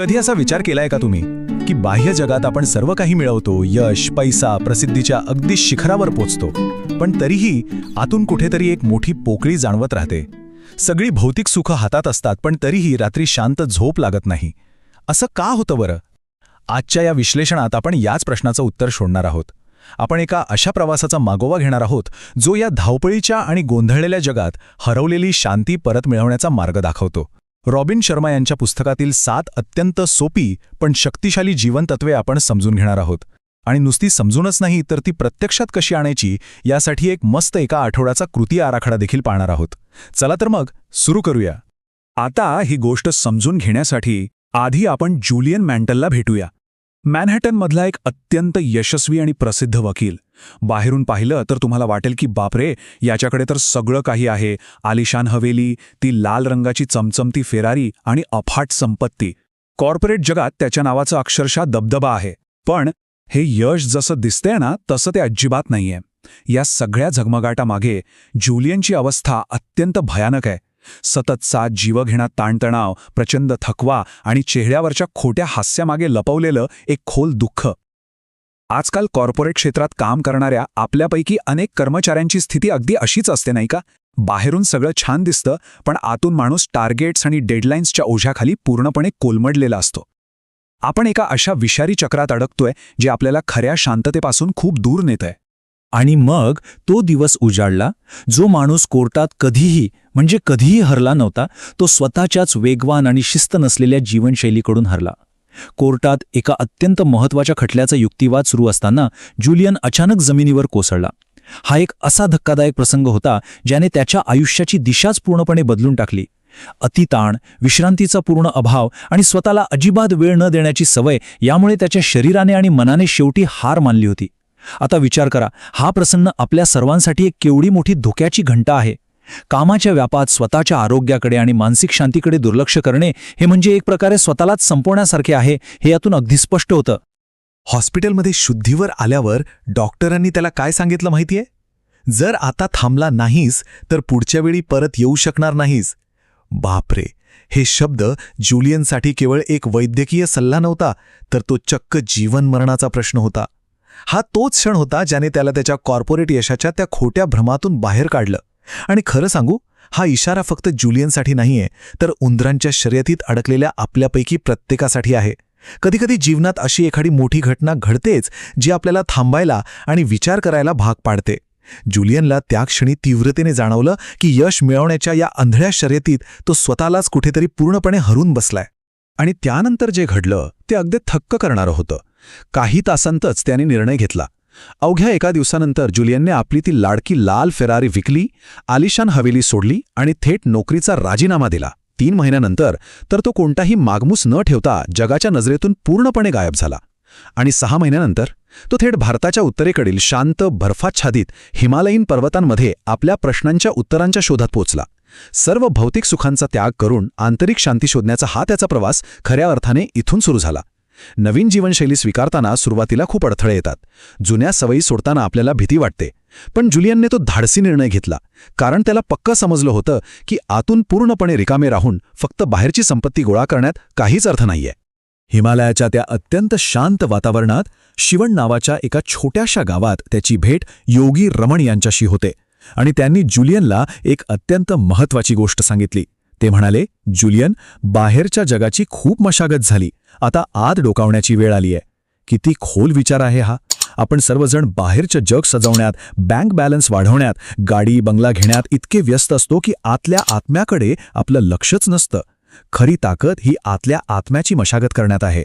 कधी असा विचार केलाय का तुम्ही की बाह्य जगात आपण सर्व काही मिळवतो, यश, पैसा, प्रसिद्धीच्या अगदी शिखरावर पोचतो, पण तरीही आतून कुठेतरी एक मोठी पोकळी जाणवत राहते. सगळी भौतिक सुख हातात असतात, पण तरीही रात्री शांत झोप लागत नाही. असं का होतं बरं? आजच्या या विश्लेषणात आपण याच प्रश्नाचं उत्तर शोधणार आहोत. आपण एका अशा प्रवासाचा मागोवा घेणार आहोत जो या धावपळीच्या आणि गोंधळलेल्या जगात हरवलेली शांती परत मिळवण्याचा मार्ग दाखवतो. रॉबिन शर्मा यांच्या पुस्तकातील 7 अत्यंत सोपी पण शक्तिशाली जीवनतत्वे आपण समजून घेणार आहोत. आणि नुसती समजूनच नाही तर ती प्रत्यक्षात कशी आणायची यासाठी एक मस्त एका आठवड्याचा कृती आराखडा देखील पाहणार आहोत. चला तर मग सुरू करूया. आता ही गोष्ट समजून घेण्यासाठी आधी आपण जुलियन मॅन्टलला भेटूया. मॅनहॅटनमधला एक अत्यंत यशस्वी आणि प्रसिद्ध वकील. बाहेरून पाहिलं तर तुम्हाला वाटेल की बापरे, याच्याकडे तर सगळं काही आहे. आलिशान हवेली, ती लाल रंगाची चमचमती फेरारी आणि अफाट संपत्ती. कॉर्पोरेट जगात त्याच्या नावाचा अक्षरशः दबदबा आहे. पण हे यश जसं दिसतंय ना, तसं ते अजिबात नाहीये. या सगळ्या झगमगाटामागे जुलियनची अवस्था अत्यंत भयानक आहे. सततचा जीवघेणा ताणतणाव, प्रचंड थकवा आणि चेहऱ्यावरच्या खोट्या हास्यामागे लपवलेलं एक खोल दुःख. आजकाल कॉर्पोरेट क्षेत्रात काम करणाऱ्या आपल्यापैकी अनेक कर्मचाऱ्यांची स्थिती अगदी अशीच असते, नाही का? बाहेरून सगळं छान दिसतं, पण आतून माणूस टार्गेट्स आणि डेडलाईन्सच्या ओझ्याखाली पूर्णपणे कोलमडलेला असतो. आपण एका अशा विषारी चक्रात अडकतोय जे आपल्याला खऱ्या शांततेपासून खूप दूर नेतंय. आणि मग तो दिवस उजाडला जो माणूस कोर्टात कधीही हरला नव्हता. तो स्वतःच्याच वेगवान आणि शिस्त नसलेल्या जीवनशैलीकडून हरला. कोर्टात एका अत्यंत महत्त्वाच्या खटल्याचा युक्तिवाद सुरू असताना जुलियन अचानक जमिनीवर कोसळला. हा एक असा धक्कादायक प्रसंग होता ज्याने त्याच्या आयुष्याची दिशाच पूर्णपणे बदलून टाकली. अतिताण, विश्रांतीचा पूर्ण अभाव आणि स्वतःला अजिबात वेळ न देण्याची सवय यामुळे त्याच्या शरीराने आणि मनाने शेवटी हार मानली होती. आता विचार करा, हा प्रसंग आपल्या सर्वांसाठी एक केवढी मोठी धोक्याची घंटा आहे. कामाच्या व्यापात स्वतःच्या आरोग्याकडे आणि मानसिक शांतीकडे दुर्लक्ष करणे हे म्हणजे एक प्रकारे स्वतःलाच संपवण्यासारखे आहे, हे यातून अगदी स्पष्ट होतं. हॉस्पिटलमध्ये शुद्धीवर आल्यावर डॉक्टरांनी त्याला काय सांगितलं माहितीये? जर आता थांबला नाहीस तर पुढच्या वेळी परत येऊ शकणार नाहीस. बापरे, हे शब्द जुलियनसाठी केवळ एक वैद्यकीय सल्ला नव्हता, तर तो चक्क जीवन मरणाचा प्रश्न होता. हा तोच क्षण होता ज्याने त्याला त्याच्या कॉर्पोरेट यशाच्या त्या खोट्या भ्रमातून बाहेर काढलं. आणि खरं सांगू, हा इशारा फक्त जुलियनसाठी नाहीये, तर उंदरांच्या शर्यतीत अडकलेल्या आपल्यापैकी प्रत्येकासाठी आहे. कधीकधी जीवनात अशी एखादी मोठी घटना घडतेच जी आपल्याला थांबायला आणि विचार करायला भाग पाडते. जुलियनला त्या क्षणी तीव्रतेने जाणवलं की यश मिळवण्याच्या या अंधळ्या शर्यतीत तो स्वतःलाच कुठेतरी पूर्णपणे हरून बसलाय. आणि त्यानंतर जे घडलं ते अगदी थक्क करणारं होतं. काही तासांतच त्याने निर्णय घेतला. अवघ्या एका दिवसानंतर जुलियनने आपली ती लाडकी लाल फेरारी विकली, आलिशान हवेली सोडली आणि थेट नोकरीचा राजीनामा दिला. 3 महिन्यानंतर तर तो कोणताही मागमूस न ठेवता जगाच्या नजरेतून पूर्णपणे गायब झाला. आणि 6 महिन्यानंतर तो थेट भारताच्या उत्तरेकडील शांत बर्फाच्छादित हिमालयीन पर्वतांमध्ये आपल्या प्रश्नांच्या उत्तरांच्या शोधात पोचला. सर्व भौतिक सुखांचा त्याग करून आंतरिक शांती शोधण्याचा हा त्याचा प्रवास खऱ्या अर्थाने इथून सुरू झाला. नवीन जीवनशैली स्वीकारताना सुरुवातीला खूप अडथळे येतात. जुन्या सवयी सोडताना आपल्याला भीती वाटते. पण जुलियनने तो धाडसी निर्णय घेतला, कारण त्याला पक्कं समजलं होतं की आतून पूर्णपणे रिकामे राहून फक्त बाहेरची संपत्ती गोळा करण्यात काहीच अर्थ नाहीये. हिमालयाच्या त्या अत्यंत शांत वातावरणात शिवण नावाच्या एका छोट्याशा गावात त्याची भेट योगी रमण यांच्याशी होते. आणि त्यांनी जुलियनला एक अत्यंत महत्त्वाची गोष्ट सांगितली. ते म्हणाले, जुलियन, बाहेरच्या जगाची खूप मशागत झाली, आता आत डोकावण्याची वेळ आलीय. किती खोल विचार आहे हा. आपण सर्वजण बाहेरचं जग सजवण्यात, बँक बॅलन्स वाढवण्यात, गाडी बंगला घेण्यात इतके व्यस्त असतो की आतल्या आत्म्याकडे आपलं लक्षच नसतं. खरी ताकद ही आतल्या आत्म्याची मशागत करण्यात आहे.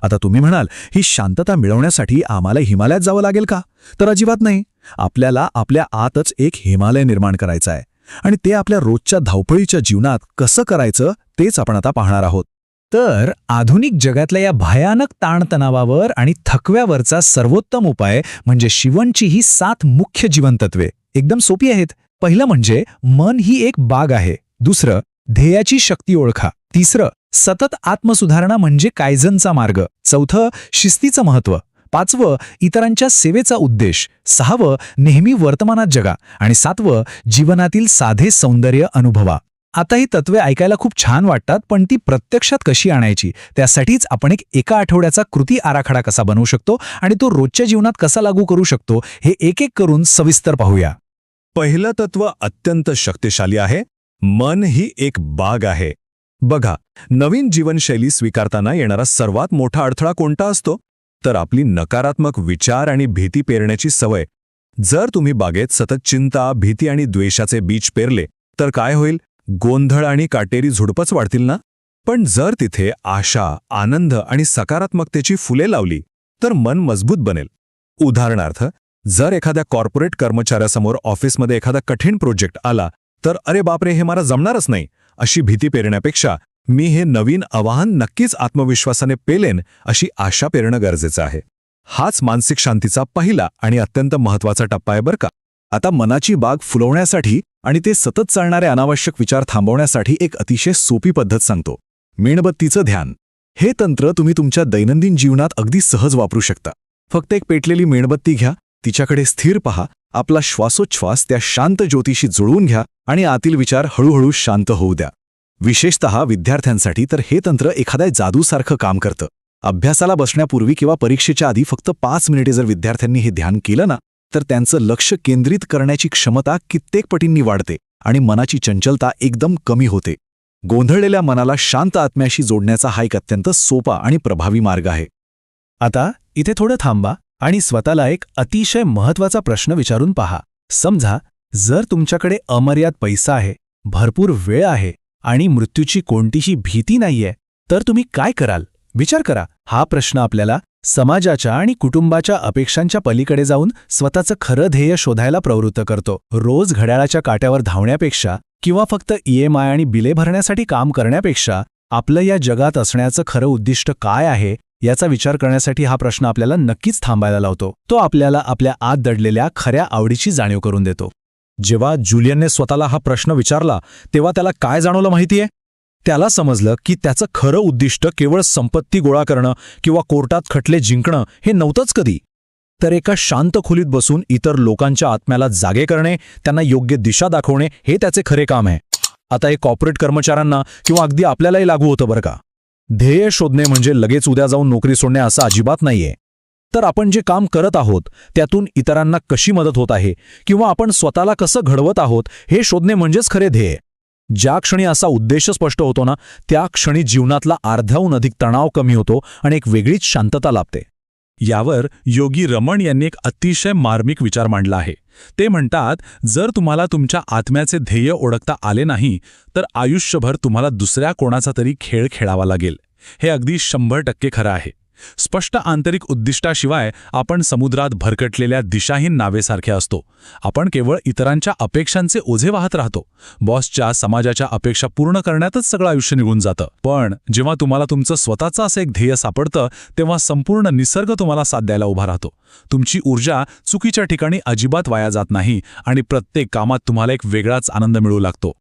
आता तुम्ही म्हणाल, ही शांतता मिळवण्यासाठी आम्हाला हिमालयात जावं लागेल का? तर अजिबात नाही. आपल्याला आपल्या आतच एक हिमालय निर्माण करायचं आहे. आणि ते आपल्या रोजच्या धावपळीच्या जीवनात कसं करायचं तेच आपण आता पाहणार आहोत. तर आधुनिक जगातल्या या भयानक ताणतणावावर आणि थकव्यावरचा सर्वोत्तम उपाय म्हणजे शिवणची ही 7 मुख्य जीवनतत्वे. एकदम सोपी आहेत. पहिलं म्हणजे मन ही एक बाग आहे. दुसरं, ध्येयाची शक्ती ओळखा. तिसरं, सतत आत्मसुधारणा म्हणजे कायझनचा मार्ग. चौथं, शिस्तीचं महत्त्व. 5वं, इतरांच्या सेवेचा उद्देश. 6वं, नेहमी वर्तमानात जगा. आणि 7वं, जीवनातील साधे सौंदर्य अनुभवा. आता ही तत्वे ऐकायला खूप छान वाटतात, पण ती प्रत्यक्षात कशी आणायची त्यासाठीच आपण एका आठवड्याचा कृती आराखडा कसा बनवू शकतो आणि तो रोजच्या जीवनात कसा लागू करू शकतो हे एक एक करून सविस्तर पाहूया. पहिलं तत्व अत्यंत शक्तिशाली आहे. मन ही एक बाग आहे. बघा, नवीन जीवनशैली स्वीकारताना येणारा सर्वात मोठा अडथळा कोणता असतो? तर आपली नकारात्मक विचार आणि भीती पेरण्याची सवय. जर तुम्ही बागेत सतत चिंता, भीती आणि द्वेषाचे बीज पेरले तर काय होईल? गोंधळ आणि काटेरी झुडपच वाढतील ना? पण जर तिथे आशा, आनंद आणि सकारात्मकतेची फुले लावली तर मन मजबूत बनेल. उदाहरणार्थ, जर एखाद्या कॉर्पोरेट कर्मचाऱ्यासमोर ऑफिसमध्ये एखादा कठीण प्रोजेक्ट आला तर अरे बापरे, हे मला जमणारच नाही अशी भीती पेरण्यापेक्षा मी हे नवीन आव्हान नक्कीच आत्मविश्वासाने पेलेन अशी आशा पेरणं गरजेचं आहे. हाच मानसिक शांतीचा पहिला आणि अत्यंत महत्त्वाचा टप्पा आहे बरं का. आता मनाची बाग फुलवण्यासाठी आणि ते सतत चालणारे अनावश्यक विचार थांबवण्यासाठी एक अतिशय सोपी पद्धत सांगतो. मेणबत्तीचं ध्यान. हे तंत्र तुम्ही तुमच्या दैनंदिन जीवनात अगदी सहज वापरू शकता. फक्त एक पेटलेली मेणबत्ती घ्या, तिच्याकडे स्थिर पहा, आपला श्वासोच्छ्वास त्या शांत ज्योतिषी जुळवून घ्या आणि आतील विचार हळूहळू शांत होऊ द्या. विशेषतः विद्यार्थ्यांसाठी तर हे तंत्र एखाद्या जादूसारखं काम करतं. अभ्यासाला बसण्यापूर्वी किंवा परीक्षेच्या आधी फक्त 5 मिनिटे जर विद्यार्थ्यांनी हे ध्यान केलं ना, तर त्यांचं लक्ष केंद्रित करण्याची क्षमता कित्येक पटींनी वाढते आणि मनाची चंचलता एकदम कमी होते. गोंधळलेल्या मनाला शांत आत्म्याशी जोडण्याचा हा एक अत्यंत सोपा आणि प्रभावी मार्ग आहे. आता इथे थोडं थांबा आणि स्वतःला एक अतिशय महत्त्वाचा प्रश्न विचारून पहा. समजा जर तुमच्याकडे अमर्याद पैसा आहे, भरपूर वेळ आहे आणि मृत्यूची कोणतीही भीती नाहीये, तर तुम्ही काय कराल? विचार करा. हा प्रश्न आपल्याला समाजाच्या आणि कुटुंबाच्या अपेक्षांच्या पलीकडे जाऊन स्वतःचं खरं ध्येय शोधायला प्रवृत्त करतो. रोज घड्याळाच्या काट्यावर धावण्यापेक्षा किंवा फक्त EMI आणि बिले भरण्यासाठी काम करण्यापेक्षा आपलं या जगात असण्याचं खरं उद्दिष्ट काय आहे याचा विचार करण्यासाठी हा प्रश्न आपल्याला नक्कीच थांबायला लावतो. तो आपल्याला आपल्या आत दडलेल्या खऱ्या आवडीची जाणीव करून देतो. जेव्हा जुलियनने स्वतःला हा प्रश्न विचारला तेव्हा त्याला काय जाणवलं माहितीये? त्याला समजलं की त्याचं खरं उद्दिष्ट केवळ संपत्ती गोळा करणं किंवा कोर्टात खटले जिंकणं हे नव्हतंच कधी, तर एका शांत खोलीत बसून इतर लोकांच्या आत्म्याला जागे करणे, त्यांना योग्य दिशा दाखवणे हे त्याचे खरे काम आहे. आता हे कॉर्पोरेट कर्मचाऱ्यांना किंवा अगदी आपल्यालाही लागू होतं बरं का. ध्येय शोधणे म्हणजे लगेच उद्या जाऊन नोकरी सोडणे असं अजिबात नाहीये. तर आपण जे काम करत आहोत त्यातून इतरांना कशी मदत होत आहे किंवा आपण स्वतःला कसं घडवत आहोत हे शोधणे म्हणजेच खरे ध्येय. ज्या क्षणी असा उद्देश स्पष्ट होतो ना, त्या क्षणी जीवनातला अर्ध्याहून अधिक तणाव कमी होतो आणि एक वेगळीच शांतता लाभते. यावर योगी रमण यांनी एक अतिशय मार्मिक विचार मांडला आहे. ते म्हणतात, जर तुम्हाला तुमच्या आत्म्याचे ध्येय ओळखता आले नाही तर आयुष्यभर तुम्हाला दुसऱ्या कोणाचा तरी खेळ खेळावा लागेल. हे अगदी 100% खरं आहे. स्पष्ट आंतरिक उद्दिष्टाशिवाय आपण समुद्रात भरकटलेल्या दिशाहीन नावेसारखे असतो. आपण केवळ इतरांच्या अपेक्षांचे ओझे वाहत राहतो. बॉसच्या, समाजाच्या अपेक्षा पूर्ण करण्यातच सगळं आयुष्य निघून जातं. पण जेव्हा तुम्हाला तुमचं स्वतःचं असं एक ध्येय सापडतं तेव्हा संपूर्ण निसर्ग तुम्हाला साथ द्यायला उभा राहतो. तुमची ऊर्जा चुकीच्या ठिकाणी अजिबात वाया जात नाही आणि प्रत्येक कामात तुम्हाला एक वेगळाच आनंद मिळू लागतो.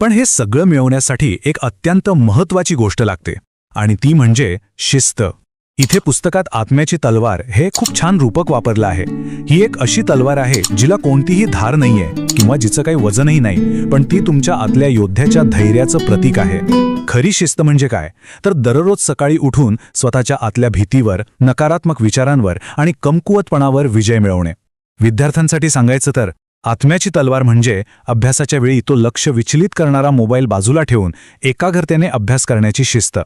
पण हे सगळं मिळवण्यासाठी एक अत्यंत महत्त्वाची गोष्ट लागते आणि ती म्हणजे शिस्त. इथे पुस्तकात आत्म्याची तलवार हे खूप छान रूपक वापरलं आहे. ही एक अशी तलवार आहे जिला कोणतीही धार नाहीये किंवा जिचं काही वजनही नाही, पण ती तुमच्या आतल्या योद्ध्याच्या धैर्याचं प्रतीक आहे. खरी शिस्त म्हणजे काय? तर दररोज सकाळी उठून स्वतःच्या आतल्या भीतीवर, नकारात्मक विचारांवर आणि कमकुवतपणावर विजय मिळवणे. विद्यार्थ्यांसाठी सांगायचं तर आत्म्याची तलवार म्हणजे अभ्यासाच्या वेळी तो लक्ष विचलित करणारा मोबाईल बाजूला ठेवून एकाग्रतेने अभ्यास करण्याची शिस्त.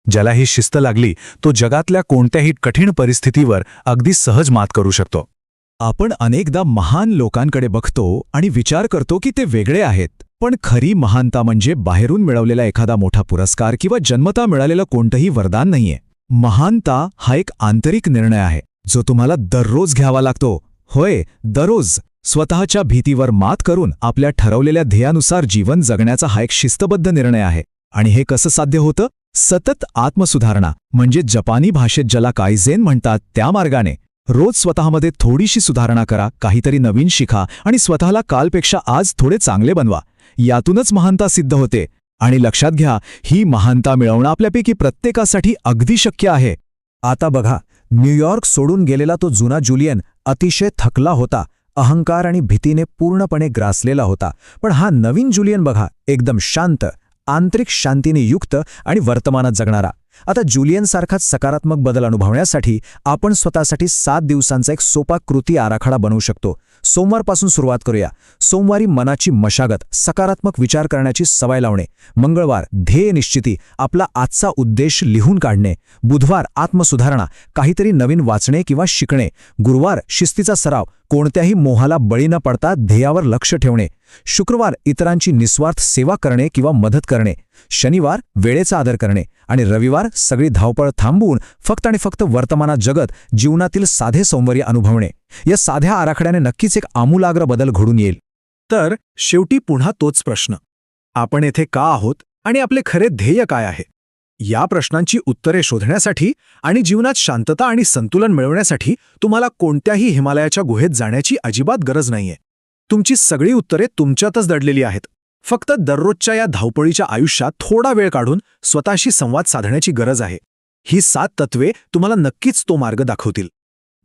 ज्याला ही शिस्त लागली तो जगातल्या कोणत्याही कठीण परिस्थितीवर अगदी सहज मात करू शकतो. आपण अनेकदा महान लोकांकडे बघतो आणि विचार करतो की ते वेगळे आहेत, पण खरी महानता म्हणजे बाहेरून मिळवलेला एखादा मोठा पुरस्कार किंवा जन्मता मिळालेलं कोणतंही वरदान नाहीये. महानता हा एक आंतरिक निर्णय आहे जो तुम्हाला दररोज घ्यावा लागतो. होय, दररोज. स्वतःच्या भीतीवर मात करून आपल्या ठरवलेल्या ध्येयानुसार जीवन जगण्याचा हा एक शिस्तबद्ध निर्णय आहे. आणि हे कसं साध्य होतं? सतत आत्मसुधारणा म्हणजे जपानी भाषेत ज्याला काइझेन म्हणतात त्या मार्गाने. रोज स्वतःमध्ये थोडीशी सुधारणा करा, काहीतरी नवीन शिका आणि स्वतःला कालपेक्षा आज थोडे चांगले बनवा. यातूनच महानता सिद्ध होते. आणि लक्षात घ्या, ही महानता मिळवणं आपल्यापैकी प्रत्येकासाठी अगदी शक्य आहे. आता बघा, न्यूयॉर्क सोडून गेलेला तो जुना जुलियन अतिशय थकला होता अहंकार आणि भीतीने पूर्णपणे ग्रासलेला होता. पण हा नवीन जुलियन बघा, एकदम शांत, आंतरिक शांतीने युक्त आणि वर्तमानात जगणारा. आता जुलियनसारखाच सकारात्मक बदल अनुभवण्यासाठी आपण स्वतःसाठी 7 दिवसांचा एक सोपा कृती आराखडा बनवू शकतो. सोमवारपासून सुरुवात करूया. सोमवारी मनाची मशागत, सकारात्मक विचार करण्याची सवय लावणे. मंगळवार ध्येय निश्चिती, आपला आजचा उद्देश लिहून काढणे. बुधवार आत्मसुधारणा, काहीतरी नवीन वाचणे किंवा शिकणे. गुरुवार शिस्तीचा सराव, कोणत्याही मोहाला बळी न पडता ध्येयावर लक्ष ठेवणे. शुक्रवार इतरांची निस्वार्थ सेवा करणे किंवा मदत करणे. शनिवार वेळेचा आदर करणे. आणि रविवार सगळी धावपळ थांबवून फक्त आणि फक्त वर्तमानात जगत जीवनातील साधे सौंदर्य अनुभवणे. या साध्या आराखड्याने नक्कीच एक आमूलाग्र बदल घडून येईल. तर शेवटी पुन्हा तोच प्रश्न, आपण येथे का आहोत आणि आपले खरे ध्येय काय आहे? या प्रश्नांची उत्तरे शोधण्यासाठी आणि जीवनात शांतता आणि संतुलन मिळवण्यासाठी तुम्हाला कोणत्याही हिमालयाच्या गुहेत जाण्याची अजिबात गरज नाहीये. तुमची सगळी उत्तरे तुमच्यातच दडलेली आहेत. फक्त दररोजच्या या धावपळीच्या आयुष्यात थोडा वेळ काढून स्वतःशी संवाद साधण्याची गरज आहे. ही 7 तत्वे तुम्हाला नक्कीच तो मार्ग दाखवतील.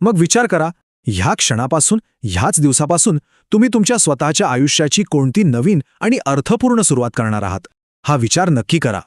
मग विचार करा, ह्या क्षणापासून, ह्याच दिवसापासून तुम्ही तुमच्या स्वतःच्या आयुष्याची कोणती नवीन आणि अर्थपूर्ण सुरुवात करणार आहात? हा विचार नक्की करा.